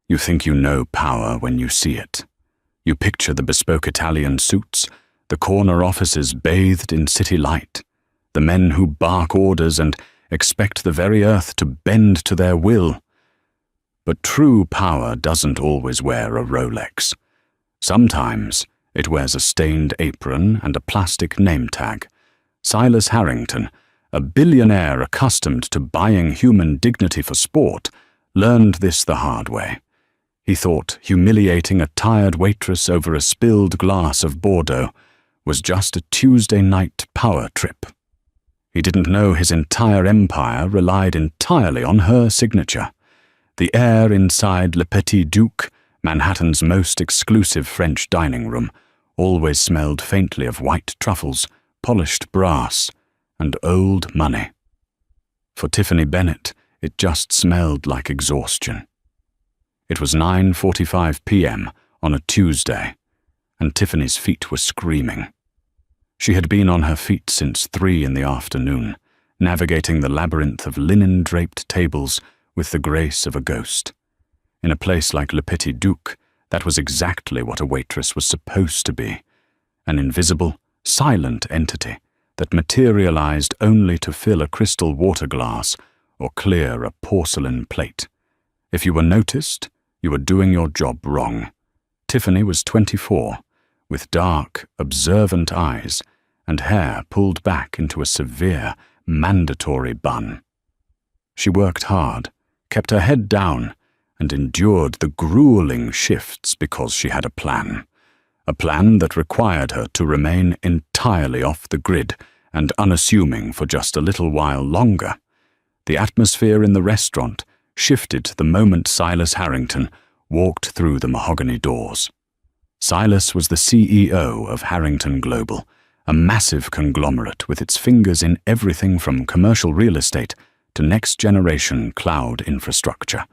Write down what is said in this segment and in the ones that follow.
You think you know power when you see it. You picture the bespoke Italian suits, the corner offices bathed in city light, the men who bark orders and expect the very earth to bend to their will. But true power doesn't always wear a Rolex. Sometimes it wears a stained apron and a plastic name tag. Silas Harrington, a billionaire accustomed to buying human dignity for sport, learned this the hard way. He thought humiliating a tired waitress over a spilled glass of Bordeaux was just a Tuesday night power trip. He didn't know his entire empire relied entirely on her signature. The air inside Le Petit Duc, Manhattan's most exclusive French dining room, always smelled faintly of white truffles, polished brass, and old money. For Tiffany Bennett, it just smelled like exhaustion. It was 9:45 p.m. on a Tuesday, and Tiffany's feet were screaming. She had been on her feet since 3 in the afternoon, navigating the labyrinth of linen-draped tables with the grace of a ghost. In a place like Le Petit Duc, that was exactly what a waitress was supposed to be, an invisible, silent entity that materialized only to fill a crystal water glass or clear a porcelain plate. If you were noticed, you were doing your job wrong. Tiffany was 24, with dark, observant eyes and hair pulled back into a severe, mandatory bun. She worked hard, kept her head down, and endured the grueling shifts because she had a plan that required her to remain entirely off the grid and unassuming for just a little while longer. The atmosphere in the restaurant shifted the moment Silas Harrington walked through the mahogany doors. Silas was the CEO of Harrington Global, a massive conglomerate with its fingers in everything from commercial real estate to next-generation cloud infrastructure.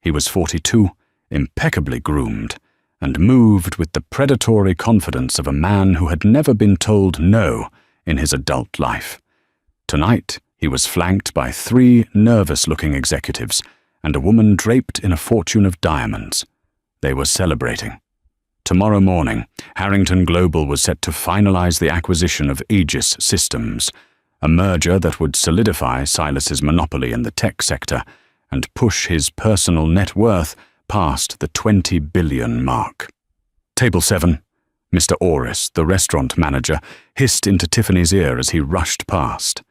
He was 42, impeccably groomed, and moved with the predatory confidence of a man who had never been told no in his adult life. Tonight, he was flanked by 3 nervous-looking executives and a woman draped in a fortune of diamonds. They were celebrating. Tomorrow morning, Harrington Global was set to finalize the acquisition of Aegis Systems, a merger that would solidify Silas's monopoly in the tech sector and push his personal net worth past the 20 billion mark. Table 7. Mr. Orris, the restaurant manager, hissed into Tiffany's ear as he rushed past.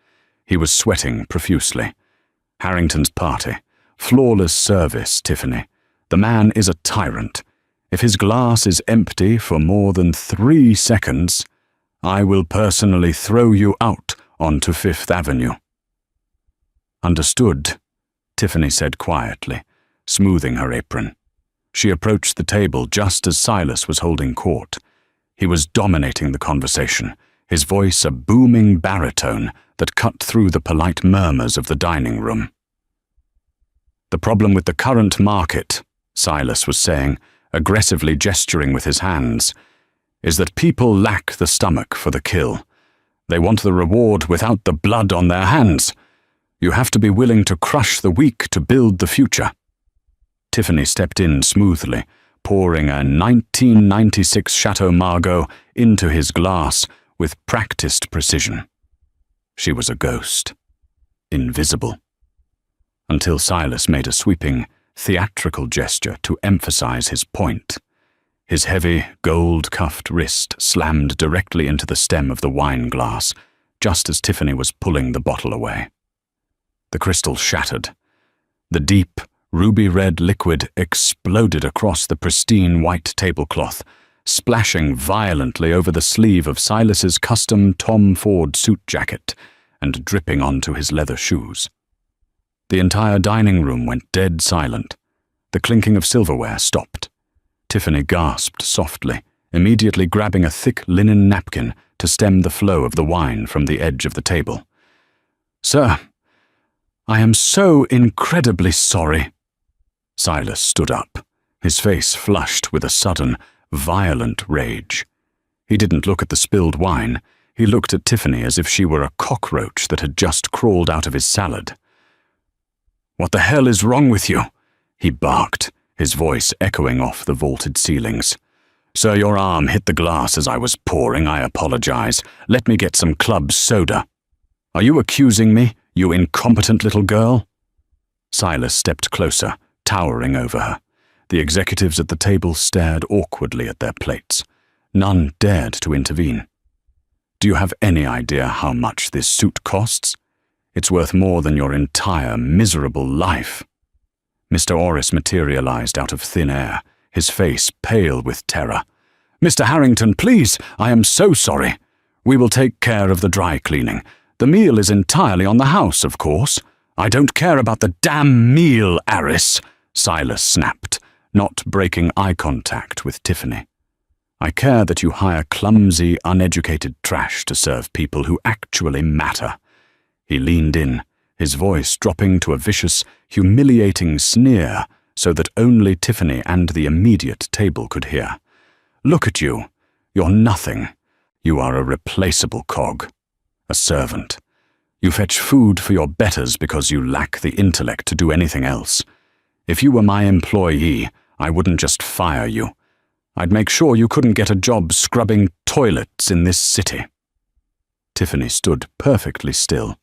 He was sweating profusely. Harrington's party. Flawless service, Tiffany. The man is a tyrant. If his glass is empty for more than 3 seconds, I will personally throw you out onto 5th Avenue. Understood, Tiffany said quietly, smoothing her apron. She approached the table just as Silas was holding court. He was dominating the conversation, his voice a booming baritone that cut through the polite murmurs of the dining room. The problem with the current market, Silas was saying, aggressively gesturing with his hands, is that people lack the stomach for the kill. They want the reward without the blood on their hands. You have to be willing to crush the weak to build the future. Tiffany stepped in smoothly, pouring a 1996 Chateau Margaux into his glass with practiced precision. She was a ghost, invisible. Until Silas made a sweeping, theatrical gesture to emphasize his point. His heavy, gold-cuffed wrist slammed directly into the stem of the wine glass, just as Tiffany was pulling the bottle away. The crystal shattered. The deep, ruby-red liquid exploded across the pristine white tablecloth, splashing violently over the sleeve of Silas's custom Tom Ford suit jacket and dripping onto his leather shoes. The entire dining room went dead silent. The clinking of silverware stopped. Tiffany gasped softly, immediately grabbing a thick linen napkin to stem the flow of the wine from the edge of the table. "Sir, I am so incredibly sorry." Silas stood up, his face flushed with a sudden, violent rage. He didn't look at the spilled wine. He looked at Tiffany as if she were a cockroach that had just crawled out of his salad. "What the hell is wrong with you?" he barked, his voice echoing off the vaulted ceilings. "Sir, your arm hit the glass as I was pouring. I apologize. Let me get some club soda." "Are you accusing me, you incompetent little girl?" Silas stepped closer, towering over her. The executives at the table stared awkwardly at their plates. None dared to intervene. "Do you have any idea how much this suit costs? It's worth more than your entire miserable life." Mr. Orris materialized out of thin air, his face pale with terror. "Mr. Harrington, please, I am so sorry. We will take care of the dry cleaning. The meal is entirely on the house, of course." "I don't care about the damn meal, Aris," Silas snapped, not breaking eye contact with Tiffany. "I care that you hire clumsy, uneducated trash to serve people who actually matter." He leaned in, his voice dropping to a vicious, humiliating sneer so that only Tiffany and the immediate table could hear. "Look at you. You're nothing. You are a replaceable cog. A servant. You fetch food for your betters because you lack the intellect to do anything else. If you were my employee, I wouldn't just fire you. I'd make sure you couldn't get a job scrubbing toilets in this city." Tiffany stood perfectly still.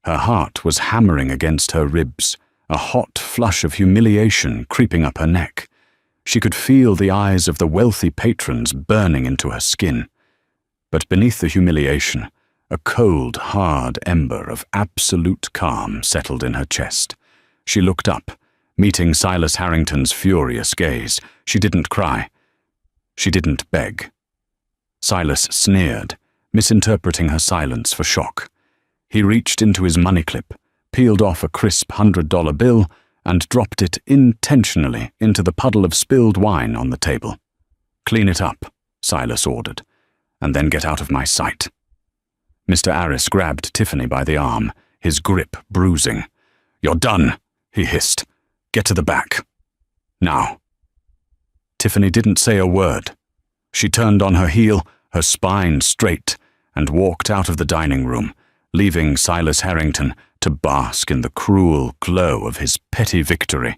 Her heart was hammering against her ribs, a hot flush of humiliation creeping up her neck. She could feel the eyes of the wealthy patrons burning into her skin. But beneath the humiliation, a cold, hard ember of absolute calm settled in her chest. She looked up, meeting Silas Harrington's furious gaze. She didn't cry. She didn't beg. Silas sneered, misinterpreting her silence for shock. He reached into his money clip, peeled off a crisp $100 bill, and dropped it intentionally into the puddle of spilled wine on the table. "Clean it up," Silas ordered, "and then get out of my sight." Mr. Aris grabbed Tiffany by the arm, his grip bruising. "You're done," he hissed. "Get to the back. Now." Tiffany didn't say a word. She turned on her heel, her spine straight, and walked out of the dining room, leaving Silas Harrington to bask in the cruel glow of his petty victory.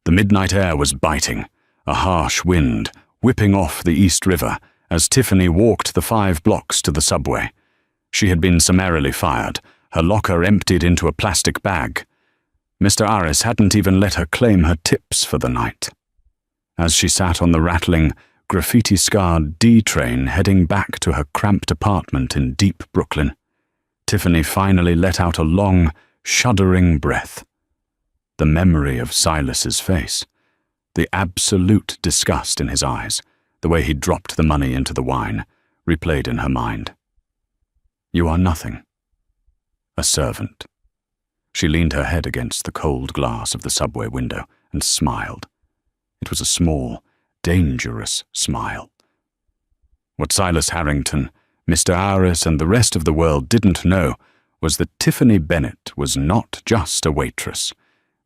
The midnight air was biting, a harsh wind whipping off the East River as Tiffany walked the 5 blocks to the subway. She had been summarily fired, her locker emptied into a plastic bag. Mr. Aris hadn't even let her claim her tips for the night. As she sat on the rattling, graffiti-scarred D train heading back to her cramped apartment in deep Brooklyn, Tiffany finally let out a long, shuddering breath. The memory of Silas's face, the absolute disgust in his eyes, the way he dropped the money into the wine, replayed in her mind. "You are nothing. A servant." She leaned her head against the cold glass of the subway window and smiled. It was a small, dangerous smile. What Silas Harrington, Mr. Aris, and the rest of the world didn't know was that Tiffany Bennett was not just a waitress.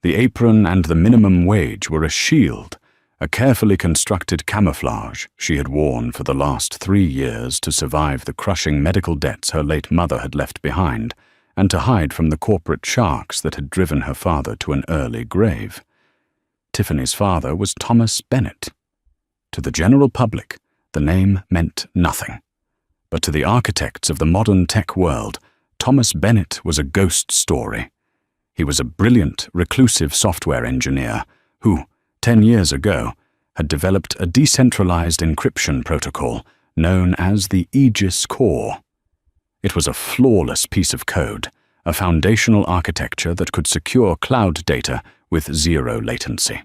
The apron and the minimum wage were a shield, a carefully constructed camouflage she had worn for the last 3 years to survive the crushing medical debts her late mother had left behind, and to hide from the corporate sharks that had driven her father to an early grave. Tiffany's father was Thomas Bennett. To the general public, the name meant nothing. But to the architects of the modern tech world, Thomas Bennett was a ghost story. He was a brilliant, reclusive software engineer who, 10 years ago, had developed a decentralized encryption protocol known as the Aegis Core. It was a flawless piece of code, a foundational architecture that could secure cloud data with 0 latency.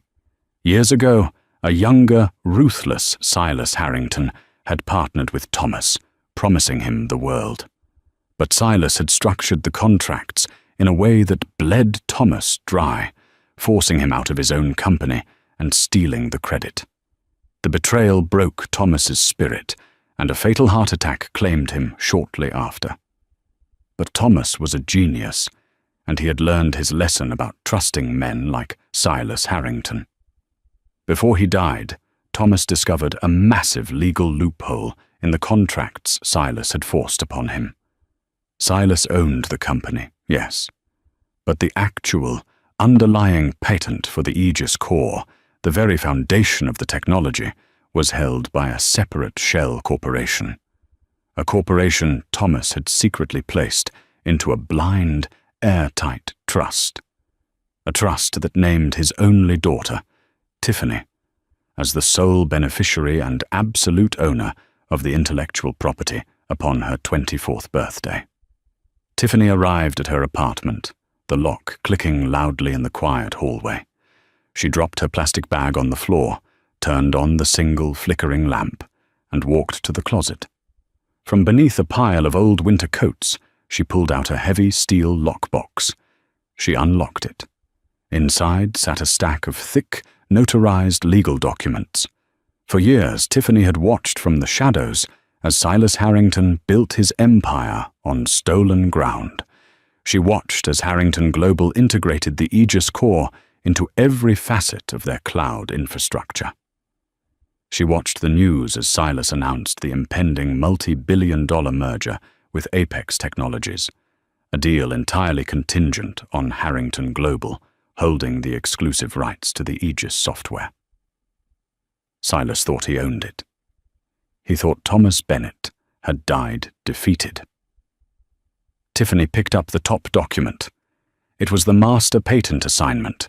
Years ago, a younger, ruthless Silas Harrington had partnered with Thomas, promising him the world. But Silas had structured the contracts in a way that bled Thomas dry, forcing him out of his own company and stealing the credit. The betrayal broke Thomas's spirit, and a fatal heart attack claimed him shortly after. But Thomas was a genius, and he had learned his lesson about trusting men like Silas Harrington. Before he died, Thomas discovered a massive legal loophole in the contracts Silas had forced upon him. Silas owned the company, yes, but the actual, underlying patent for the Aegis Core, the very foundation of the technology, was held by a separate shell corporation. A corporation Thomas had secretly placed into a blind, airtight trust. A trust that named his only daughter, Tiffany, as the sole beneficiary and absolute owner of the intellectual property upon her 24th birthday. Tiffany arrived at her apartment, the lock clicking loudly in the quiet hallway. She dropped her plastic bag on the floor, turned on the single flickering lamp, and walked to the closet. From beneath a pile of old winter coats, she pulled out a heavy steel lockbox. She unlocked it. Inside sat a stack of thick, notarized legal documents. For years, Tiffany had watched from the shadows as Silas Harrington built his empire on stolen ground. She watched as Harrington Global integrated the Aegis core into every facet of their cloud infrastructure. She watched the news as Silas announced the impending multi-billion-dollar merger with Apex Technologies, a deal entirely contingent on Harrington Global holding the exclusive rights to the Aegis software. Silas thought he owned it. He thought Thomas Bennett had died defeated. Tiffany picked up the top document. It was the master patent assignment.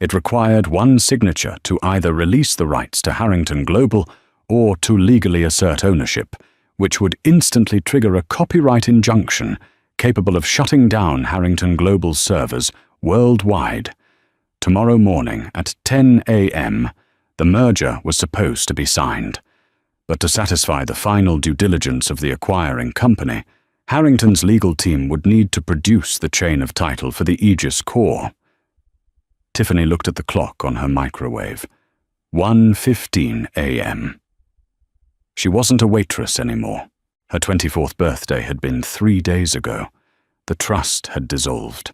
It required one signature to either release the rights to Harrington Global or to legally assert ownership, which would instantly trigger a copyright injunction capable of shutting down Harrington Global's servers worldwide. Tomorrow morning at 10 a.m., the merger was supposed to be signed. But to satisfy the final due diligence of the acquiring company, Harrington's legal team would need to produce the chain of title for the Aegis core. Tiffany looked at the clock on her microwave. 1:15 a.m. She wasn't a waitress anymore. Her 24th birthday had been 3 days ago. The trust had dissolved.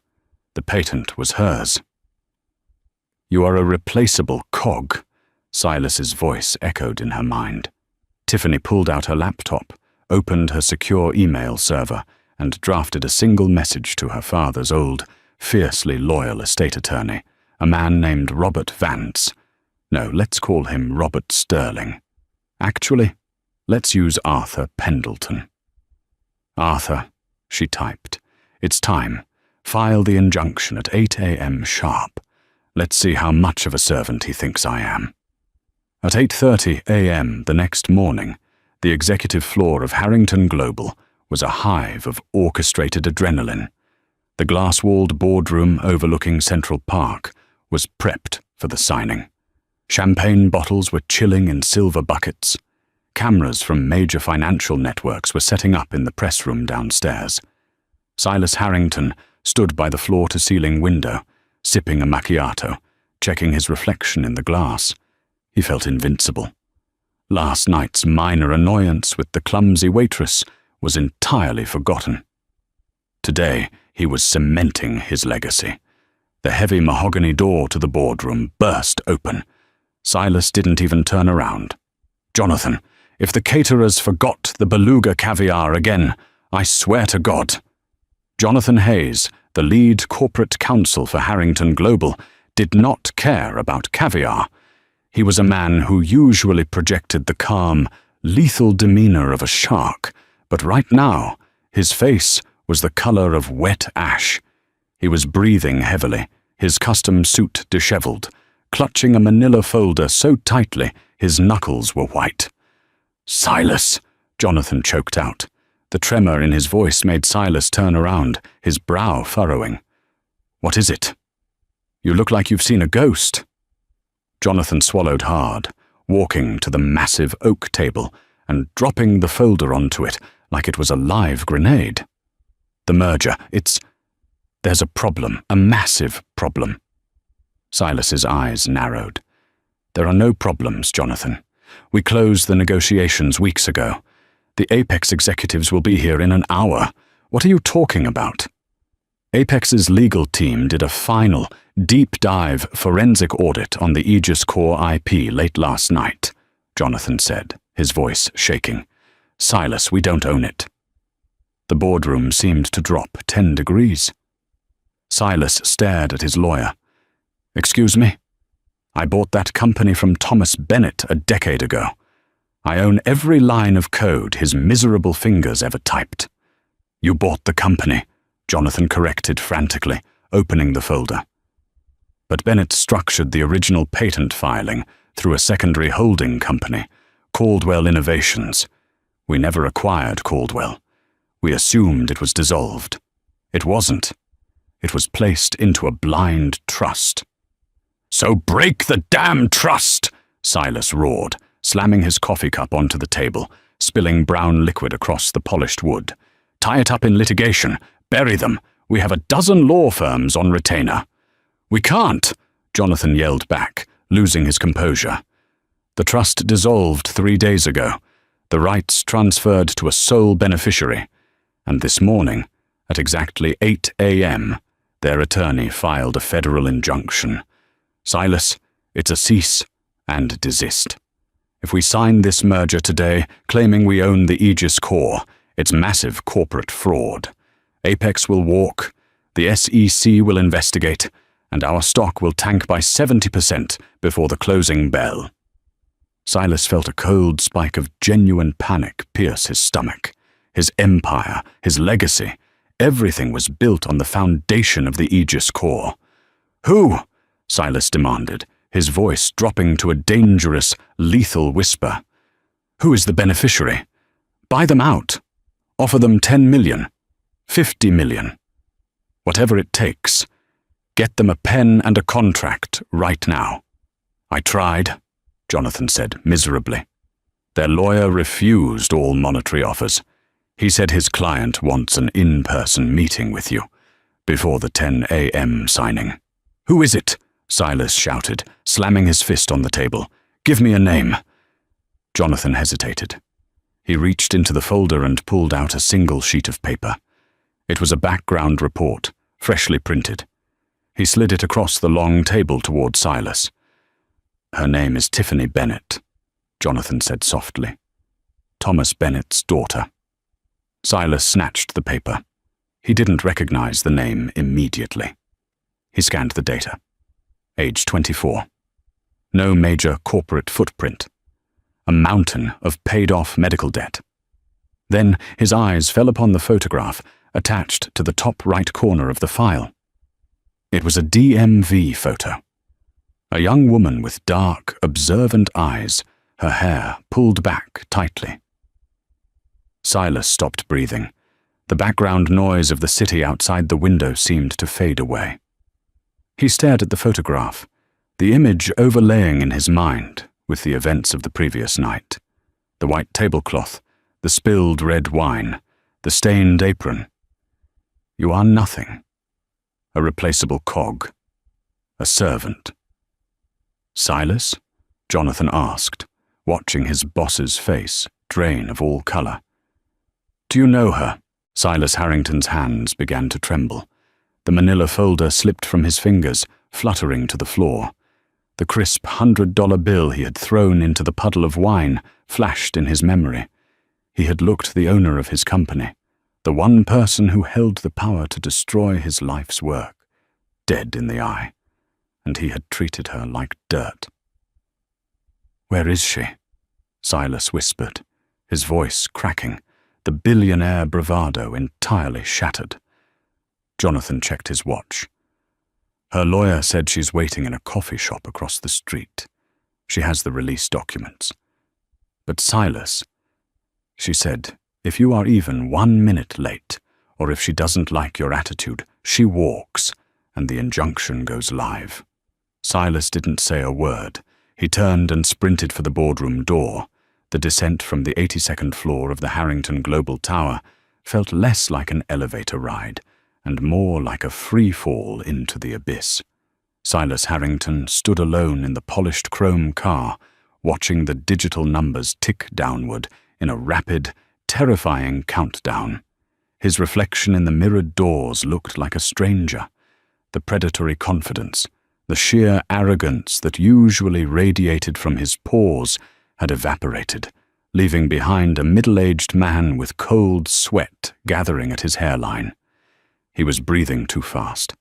The patent was hers. "You are a replaceable cog," Silas's voice echoed in her mind. Tiffany pulled out her laptop, opened her secure email server, and drafted a single message to her father's old, fiercely loyal estate attorney, a man named Robert Vance. No, let's call him Robert Sterling. Actually, let's use Arthur Pendleton. "Arthur," she typed, "it's time. File the injunction at 8 a.m. sharp. Let's see how much of a servant he thinks I am." At 8:30 a.m. the next morning, the executive floor of Harrington Global was a hive of orchestrated adrenaline. The glass-walled boardroom overlooking Central Park was prepped for the signing. Champagne bottles were chilling in silver buckets. Cameras from major financial networks were setting up in the press room downstairs. Silas Harrington stood by the floor-to-ceiling window, sipping a macchiato, checking his reflection in the glass. He felt invincible. Last night's minor annoyance with the clumsy waitress was entirely forgotten. Today, he was cementing his legacy. The heavy mahogany door to the boardroom burst open. Silas didn't even turn around. "Jonathan, if the caterers forgot the beluga caviar again, I swear to God." Jonathan Hayes, the lead corporate counsel for Harrington Global, did not care about caviar. He was a man who usually projected the calm, lethal demeanor of a shark, but right now, his face was the color of wet ash. He was breathing heavily, his custom suit disheveled, clutching a manila folder so tightly his knuckles were white. "Silas," Jonathan choked out. The tremor in his voice made Silas turn around, his brow furrowing. "What is it?" "You look like you've seen a ghost." Jonathan swallowed hard, walking to the massive oak table and dropping the folder onto it like it was a live grenade. "The merger, there's a problem, a massive problem." Silas's eyes narrowed. "There are no problems, Jonathan. We closed the negotiations weeks ago. The Apex executives will be here in an hour. What are you talking about?" Apex's legal team did a final, deep-dive forensic audit on the Aegis core IP late last night, Jonathan said, his voice shaking. "Silas, we don't own it." The boardroom seemed to drop 10 degrees. Silas stared at his lawyer. "Excuse me?" I bought that company from Thomas Bennett a decade ago. I own every line of code his miserable fingers ever typed." "You bought the company," Jonathan corrected frantically, opening the folder. But Bennett structured the original patent filing through a secondary holding company, Caldwell Innovations. We never acquired Caldwell. We assumed it was dissolved. It wasn't. It was placed into a blind trust. "So break the damn trust!" Silas roared, slamming his coffee cup onto the table, spilling brown liquid across the polished wood. "Tie it up in litigation. Bury them. We have a dozen law firms on retainer." "We can't," Jonathan yelled back, losing his composure. "The trust dissolved 3 days ago. The rights transferred to a sole beneficiary. And this morning, at exactly 8 a.m., their attorney filed a federal injunction. Silas, it's a cease and desist. If we sign this merger today, claiming we own the Aegis core, it's massive corporate fraud. Apex will walk, the SEC will investigate, and our stock will tank by 70% before the closing bell." Silas felt a cold spike of genuine panic pierce his stomach. His empire, his legacy, everything was built on the foundation of the Aegis core. "Who?" Silas demanded, his voice dropping to a dangerous, lethal whisper. "Who is the beneficiary? Buy them out. Offer them 10 million, 50 million. Whatever it takes. Get them a pen and a contract right now." "I tried," Jonathan said miserably. "Their lawyer refused all monetary offers. He said his client wants an in-person meeting with you before the 10 a.m. signing." "Who is it?" Silas shouted, slamming his fist on the table. "Give me a name." Jonathan hesitated. He reached into the folder and pulled out a single sheet of paper. It was a background report, freshly printed. He slid it across the long table toward Silas. "Her name is Tiffany Bennett," Jonathan said softly. "Thomas Bennett's daughter." Silas snatched the paper. He didn't recognize the name immediately. He scanned the data. Age 24. No major corporate footprint. A mountain of paid-off medical debt. Then his eyes fell upon the photograph attached to the top right corner of the file. It was a DMV photo. A young woman with dark, observant eyes, her hair pulled back tightly. Silas stopped breathing. The background noise of the city outside the window seemed to fade away. He stared at the photograph, the image overlaying in his mind with the events of the previous night. The white tablecloth, the spilled red wine, the stained apron. You are nothing. A replaceable cog. A servant. "Silas?" Jonathan asked, watching his boss's face drain of all color. "Do you know her?" Silas Harrington's hands began to tremble. The manila folder slipped from his fingers, fluttering to the floor. The crisp $100 bill he had thrown into the puddle of wine flashed in his memory. He had looked the owner of his company, the one person who held the power to destroy his life's work, dead in the eye, and he had treated her like dirt. "Where is she?" Silas whispered, his voice cracking, the billionaire bravado entirely shattered. Jonathan checked his watch. "Her lawyer said she's waiting in a coffee shop across the street. She has the release documents. But Silas," she said, "if you are even 1 minute late, or if she doesn't like your attitude, she walks, and the injunction goes live." Silas didn't say a word. He turned and sprinted for the boardroom door. The descent from the 82nd floor of the Harrington Global Tower felt less like an elevator ride and more like a free fall into the abyss. Silas Harrington stood alone in the polished chrome car, watching the digital numbers tick downward in a rapid, terrifying countdown. His reflection in the mirrored doors looked like a stranger. The predatory confidence, the sheer arrogance that usually radiated from his pores had evaporated, leaving behind a middle-aged man with cold sweat gathering at his hairline. He was breathing too fast.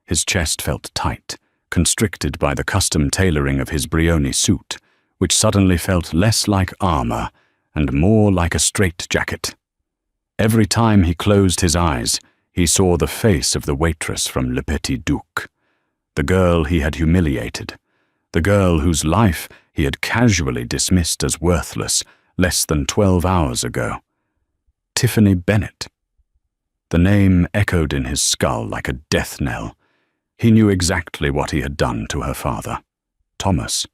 His chest felt tight, constricted by the custom tailoring of his Brioni suit, which suddenly felt less like armor and more like a straitjacket. Every time he closed his eyes, he saw the face of the waitress from Le Petit Duc, the girl he had humiliated, the girl whose life he had casually dismissed as worthless less than 12 hours ago. Tiffany Bennett. The name echoed in his skull like a death knell. He knew exactly what he had done to her father, Thomas.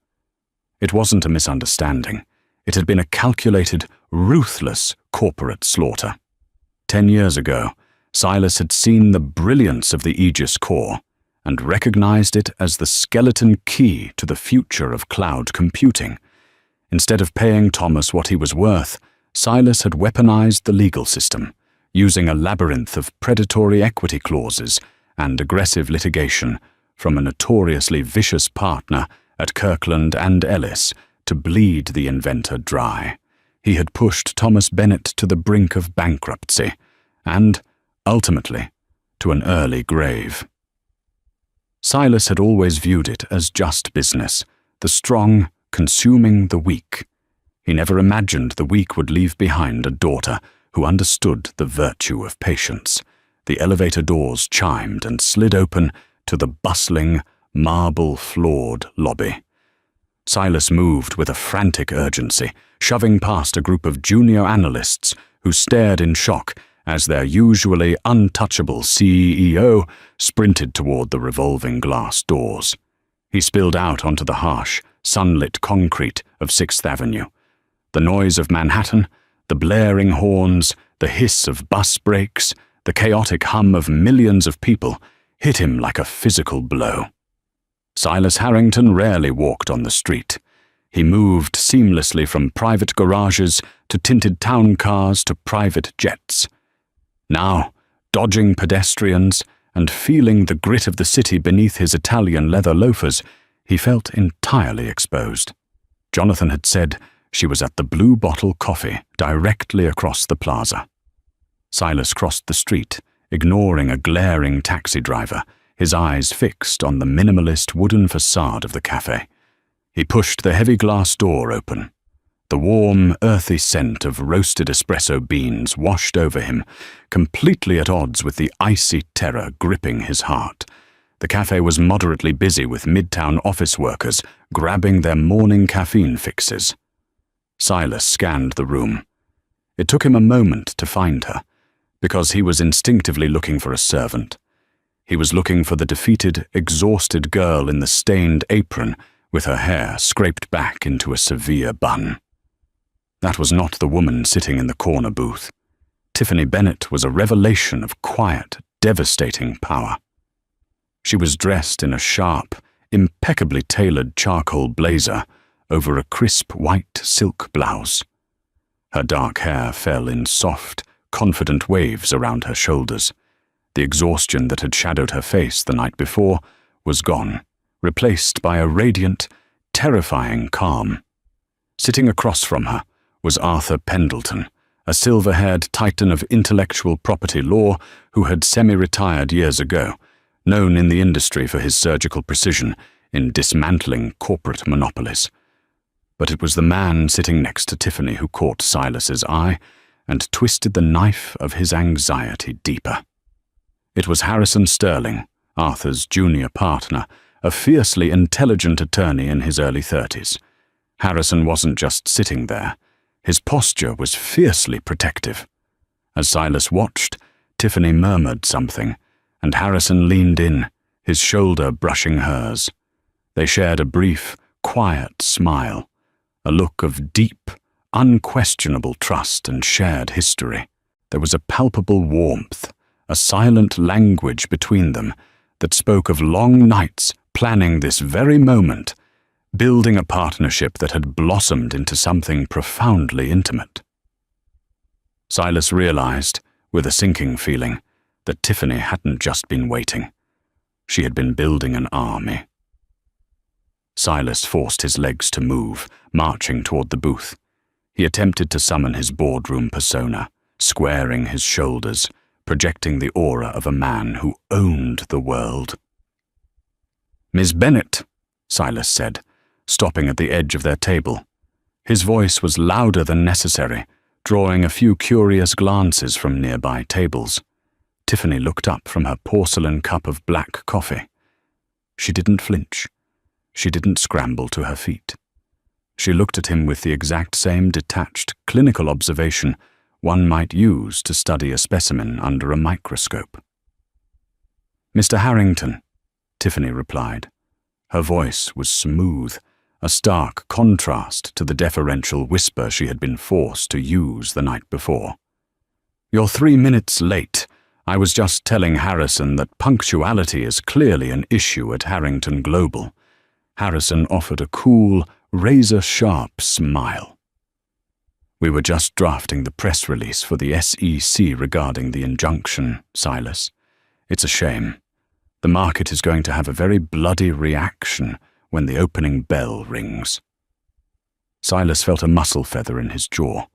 It wasn't a misunderstanding. It had been a calculated, ruthless corporate slaughter. 10 years ago, Silas had seen the brilliance of the Aegis core and recognized it as the skeleton key to the future of cloud computing. Instead of paying Thomas what he was worth, Silas had weaponized the legal system, using a labyrinth of predatory equity clauses and aggressive litigation from a notoriously vicious partner at Kirkland and Ellis to bleed the inventor dry. He had pushed Thomas Bennett to the brink of bankruptcy and, ultimately, to an early grave. Silas had always viewed it as just business, the strong consuming the weak. He never imagined the weak would leave behind a daughter who understood the virtue of patience. The elevator doors chimed and slid open to the bustling, marble-floored lobby. Silas moved with a frantic urgency, shoving past a group of junior analysts who stared in shock as their usually untouchable CEO sprinted toward the revolving glass doors. He spilled out onto the harsh, sunlit concrete of 6th Avenue. The noise of Manhattan, the blaring horns, the hiss of bus brakes, the chaotic hum of millions of people hit him like a physical blow. Silas Harrington rarely walked on the street. He moved seamlessly from private garages to tinted town cars to private jets. Now, dodging pedestrians and feeling the grit of the city beneath his Italian leather loafers, he felt entirely exposed. Jonathan had said she was at the Blue Bottle Coffee directly across the plaza. Silas crossed the street, ignoring a glaring taxi driver, his eyes fixed on the minimalist wooden facade of the cafe. He pushed the heavy glass door open. The warm, earthy scent of roasted espresso beans washed over him, completely at odds with the icy terror gripping his heart. The cafe was moderately busy with midtown office workers grabbing their morning caffeine fixes. Silas scanned the room. It took him a moment to find her, because he was instinctively looking for a servant. He was looking for the defeated, exhausted girl in the stained apron with her hair scraped back into a severe bun. That was not the woman sitting in the corner booth. Tiffany Bennett was a revelation of quiet, devastating power. She was dressed in a sharp, impeccably tailored charcoal blazer over a crisp white silk blouse. Her dark hair fell in soft, confident waves around her shoulders. The exhaustion that had shadowed her face the night before was gone, replaced by a radiant, terrifying calm. Sitting across from her was Arthur Pendleton, a silver-haired titan of intellectual property law who had semi-retired years ago, known in the industry for his surgical precision in dismantling corporate monopolies. But it was the man sitting next to Tiffany who caught Silas's eye and twisted the knife of his anxiety deeper. It was Harrison Sterling, Arthur's junior partner, a fiercely intelligent attorney in his early 30s. Harrison wasn't just sitting there. His posture was fiercely protective. As Silas watched, Tiffany murmured something, and Harrison leaned in, his shoulder brushing hers. They shared a brief, quiet smile, a look of deep, unquestionable trust and shared history. There was a palpable warmth, a silent language between them that spoke of long nights planning this very moment, building a partnership that had blossomed into something profoundly intimate. Silas realized, with a sinking feeling, that Tiffany hadn't just been waiting. She had been building an army. Silas forced his legs to move, marching toward the booth. He attempted to summon his boardroom persona, squaring his shoulders, projecting the aura of a man who owned the world. "Miss Bennet," Silas said, stopping at the edge of their table. His voice was louder than necessary, drawing a few curious glances from nearby tables. Tiffany looked up from her porcelain cup of black coffee. She didn't flinch. She didn't scramble to her feet. She looked at him with the exact same detached, clinical observation one might use to study a specimen under a microscope. "Mr. Harrington," Tiffany replied. Her voice was smooth, a stark contrast to the deferential whisper she had been forced to use the night before. "You're 3 minutes late. I was just telling Harrison that punctuality is clearly an issue at Harrington Global." Harrison offered a cool, razor-sharp smile. "We were just drafting the press release for the SEC regarding the injunction, Silas. It's a shame. The market is going to have a very bloody reaction when the opening bell rings." Silas felt a muscle feather in his jaw.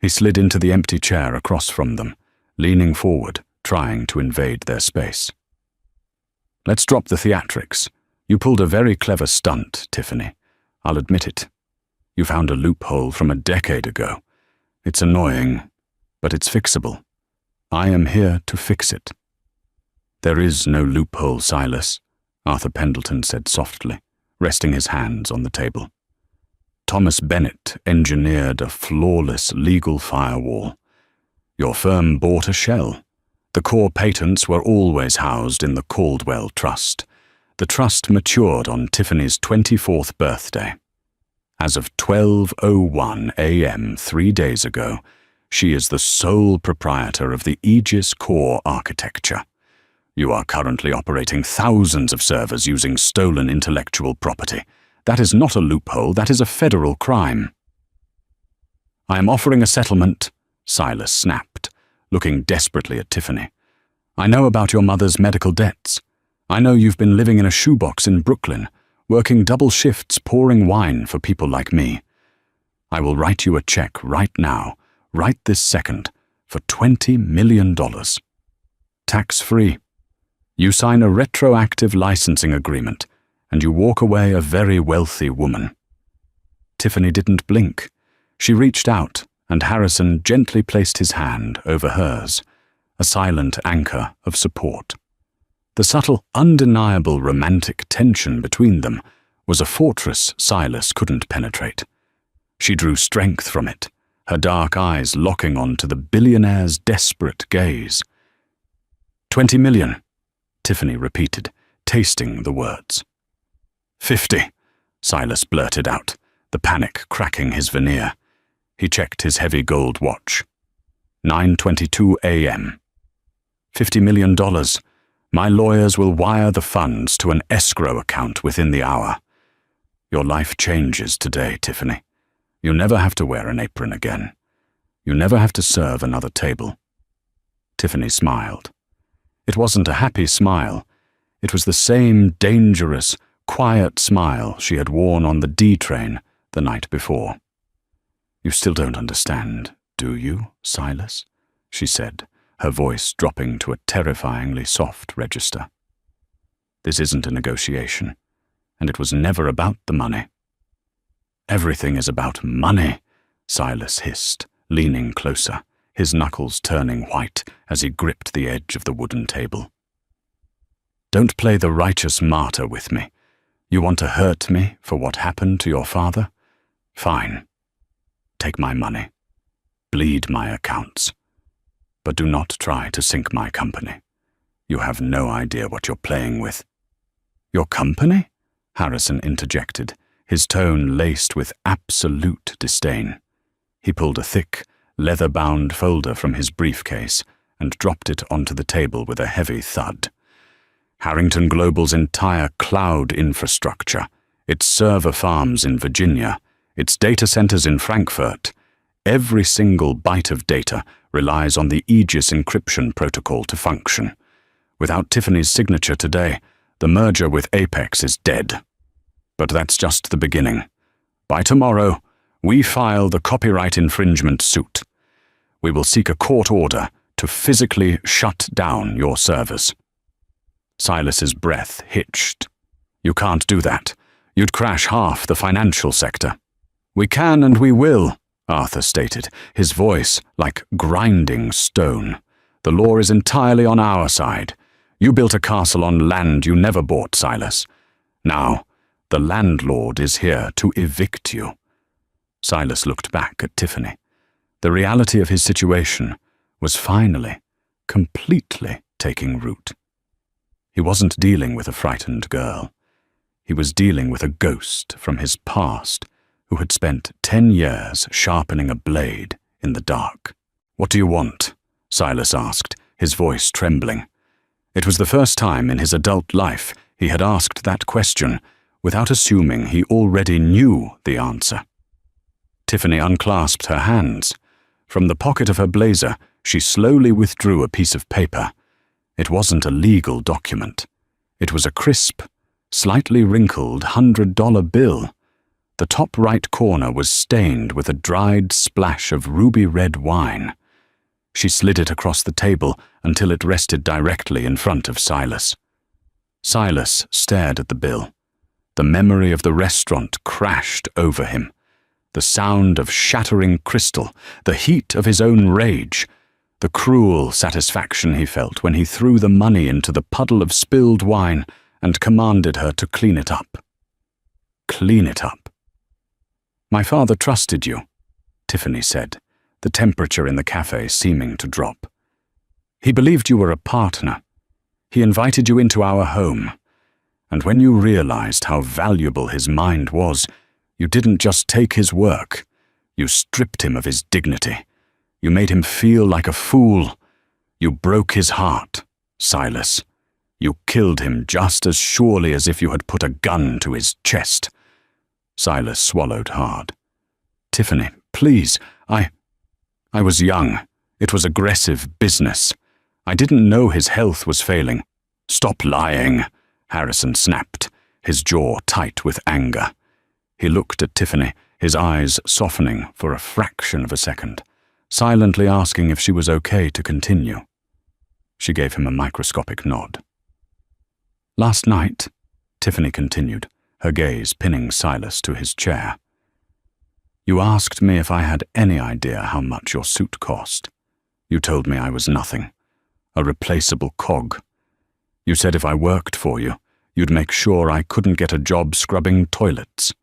He slid into the empty chair across from them, leaning forward, trying to invade their space. "Let's drop the theatrics. You pulled a very clever stunt, Tiffany. I'll admit it. You found a loophole from a decade ago. It's annoying, but it's fixable. I am here to fix it." "There is no loophole, Silas," Arthur Pendleton said softly, resting his hands on the table. "Thomas Bennett engineered a flawless legal firewall. Your firm bought a shell. The core patents were always housed in the Caldwell Trust. The trust matured on Tiffany's 24th birthday. As of 12:01 a.m. 3 days ago, she is the sole proprietor of the Aegis core architecture. You are currently operating thousands of servers using stolen intellectual property. That is not a loophole, that is a federal crime." "I am offering a settlement," Silas snapped, looking desperately at Tiffany. "I know about your mother's medical debts. I know you've been living in a shoebox in Brooklyn, working double shifts pouring wine for people like me. I will write you a check right now, right this second, for $20 million. Tax-free. You sign a retroactive licensing agreement, and you walk away a very wealthy woman." Tiffany didn't blink. She reached out, and Harrison gently placed his hand over hers, a silent anchor of support. The subtle, undeniable romantic tension between them was a fortress Silas couldn't penetrate. She drew strength from it, her dark eyes locking onto the billionaire's desperate gaze. "20 million, Tiffany repeated, tasting the words. 50, Silas blurted out, the panic cracking his veneer. He checked his heavy gold watch. 9:22 a.m. $50 million. My lawyers will wire the funds to an escrow account within the hour. Your life changes today, Tiffany. You never have to wear an apron again. You never have to serve another table." Tiffany smiled. It wasn't a happy smile. It was the same dangerous, quiet smile she had worn on the D train the night before. "You still don't understand, do you, Silas?" she said, her voice dropping to a terrifyingly soft register. "This isn't a negotiation, and it was never about the money." "Everything is about money," Silas hissed, leaning closer, his knuckles turning white as he gripped the edge of the wooden table. "Don't play the righteous martyr with me. You want to hurt me for what happened to your father? Fine. Take my money. Bleed my accounts. But do not try to sink my company. You have no idea what you're playing with." "Your company?" Harrison interjected, his tone laced with absolute disdain. He pulled a thick, leather-bound folder from his briefcase and dropped it onto the table with a heavy thud. "Harrington Global's entire cloud infrastructure, its server farms in Virginia, its data centers in Frankfurt, every single byte of data relies on the Aegis encryption protocol to function. Without Tiffany's signature today, the merger with Apex is dead. But that's just the beginning. By tomorrow, we file the copyright infringement suit. We will seek a court order to physically shut down your servers." Silas's breath hitched. You can't do that. You'd crash half the financial sector. We can and we will, Arthur stated, his voice like grinding stone. The law is entirely on our side. You built a castle on land you never bought, Silas. Now, the landlord is here to evict you. Silas looked back at Tiffany. The reality of his situation was finally, completely taking root. He wasn't dealing with a frightened girl. He was dealing with a ghost from his past who had spent 10 years sharpening a blade in the dark. "What do you want?" Silas asked, his voice trembling. It was the first time in his adult life he had asked that question without assuming he already knew the answer. Tiffany unclasped her hands. From the pocket of her blazer, she slowly withdrew a piece of paper. It wasn't a legal document. It was a crisp, slightly wrinkled $100 bill. The top right corner was stained with a dried splash of ruby-red wine. She slid it across the table until it rested directly in front of Silas. Silas stared at the bill. The memory of the restaurant crashed over him. The sound of shattering crystal, the heat of his own rage, the cruel satisfaction he felt when he threw the money into the puddle of spilled wine and commanded her to clean it up. Clean it up. "My father trusted you," Tiffany said, the temperature in the cafe seeming to drop. "He believed you were a partner. He invited you into our home. And when you realized how valuable his mind was, you didn't just take his work. You stripped him of his dignity. You made him feel like a fool. You broke his heart, Silas. You killed him just as surely as if you had put a gun to his chest." Silas swallowed hard. "Tiffany, please, I was young. It was aggressive business. I didn't know his health was failing." "Stop lying," Harrison snapped, his jaw tight with anger. He looked at Tiffany, his eyes softening for a fraction of a second, silently asking if she was okay to continue. She gave him a microscopic nod. "Last night," Tiffany continued, her gaze pinning Silas to his chair, "you asked me if I had any idea how much your suit cost. You told me I was nothing, a replaceable cog. You said if I worked for you, you'd make sure I couldn't get a job scrubbing toilets."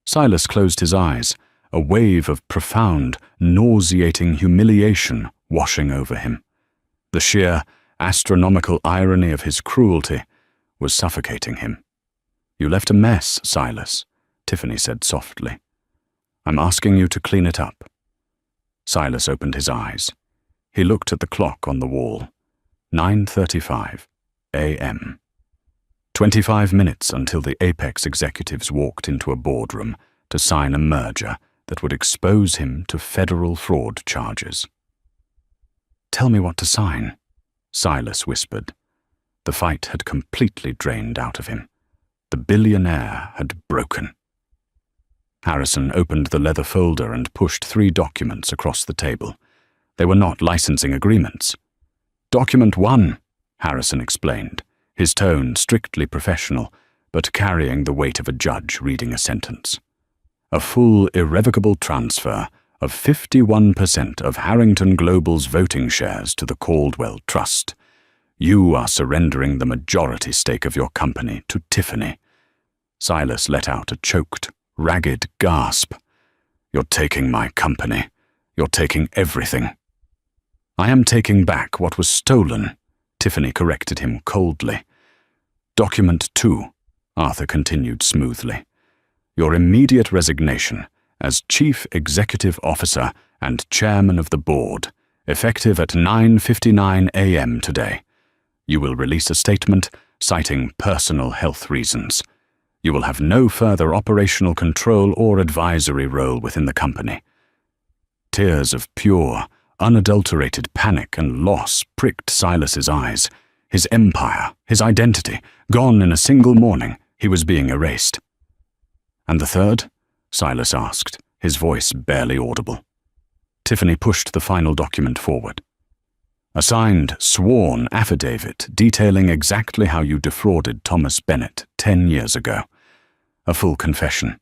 Silas closed his eyes, a wave of profound, nauseating humiliation washing over him. The sheer, astronomical irony of his cruelty was suffocating him. "You left a mess, Silas," Tiffany said softly. "I'm asking you to clean it up." Silas opened his eyes. He looked at the clock on the wall. 9:35 a.m. 25 minutes until the Apex executives walked into a boardroom to sign a merger that would expose him to federal fraud charges. "Tell me what to sign," Silas whispered. The fight had completely drained out of him. The billionaire had broken. Harrison opened the leather folder and pushed 3 documents across the table. They were not licensing agreements. "Document 1, Harrison explained, his tone strictly professional, but carrying the weight of a judge reading a sentence. "A full irrevocable transfer of 51% of Harrington Global's voting shares to the Caldwell Trust. You are surrendering the majority stake of your company to Tiffany." Silas let out a choked, ragged gasp. "You're taking my company. You're taking everything." "I am taking back what was stolen," Tiffany corrected him coldly. "Document 2, Arthur continued smoothly. "Your immediate resignation as Chief Executive Officer and Chairman of the Board, effective at 9:59 a.m. today. You will release a statement citing personal health reasons. You will have no further operational control or advisory role within the company." Tears of pure, unadulterated panic and loss pricked Silas's eyes. His empire, his identity, gone in a single morning. He was being erased. "And the third?" Silas asked, his voice barely audible. Tiffany pushed the final document forward. A signed, sworn affidavit detailing exactly how you defrauded Thomas Bennett 10 years ago. A full confession.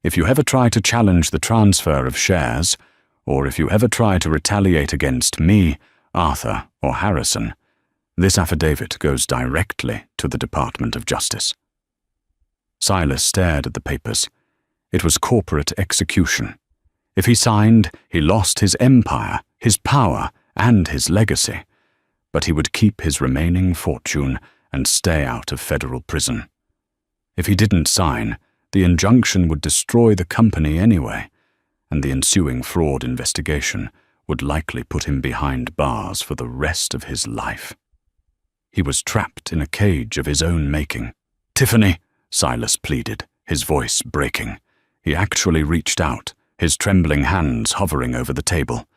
If you ever try to challenge the transfer of shares, or if you ever try to retaliate against me, Arthur, or Harrison, this affidavit goes directly to the Department of Justice. Silas stared at the papers. It was corporate execution. If he signed, he lost his empire, his power, and his legacy, but he would keep his remaining fortune and stay out of federal prison. If he didn't sign, the injunction would destroy the company anyway, and the ensuing fraud investigation would likely put him behind bars for the rest of his life. He was trapped in a cage of his own making. "Tiffany," Silas pleaded, his voice breaking. He actually reached out, his trembling hands hovering over the table.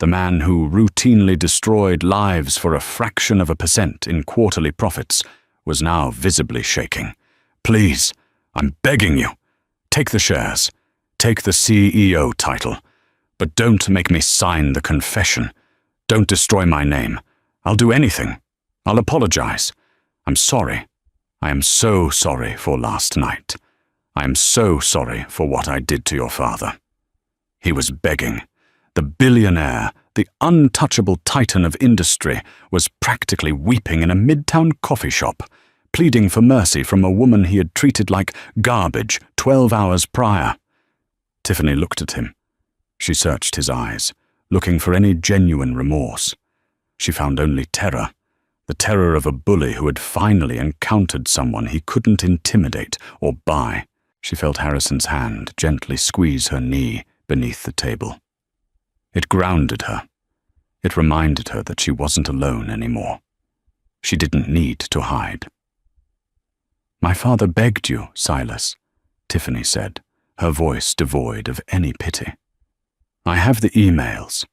The man who routinely destroyed lives for a fraction of a percent in quarterly profits was now visibly shaking. "Please, I'm begging you. Take the shares. Take the CEO title. But don't make me sign the confession. Don't destroy my name. I'll do anything. I'll apologize. I'm sorry. I am so sorry for last night. I am so sorry for what I did to your father." He was begging. The billionaire, the untouchable titan of industry, was practically weeping in a midtown coffee shop, pleading for mercy from a woman he had treated like garbage 12 hours prior. Tiffany looked at him. She searched his eyes, looking for any genuine remorse. She found only terror, the terror of a bully who had finally encountered someone he couldn't intimidate or buy. She felt Harrison's hand gently squeeze her knee beneath the table. It grounded her. It reminded her that she wasn't alone anymore. She didn't need to hide. "My father begged you, Silas," Tiffany said, her voice devoid of any pity. "I have the emails.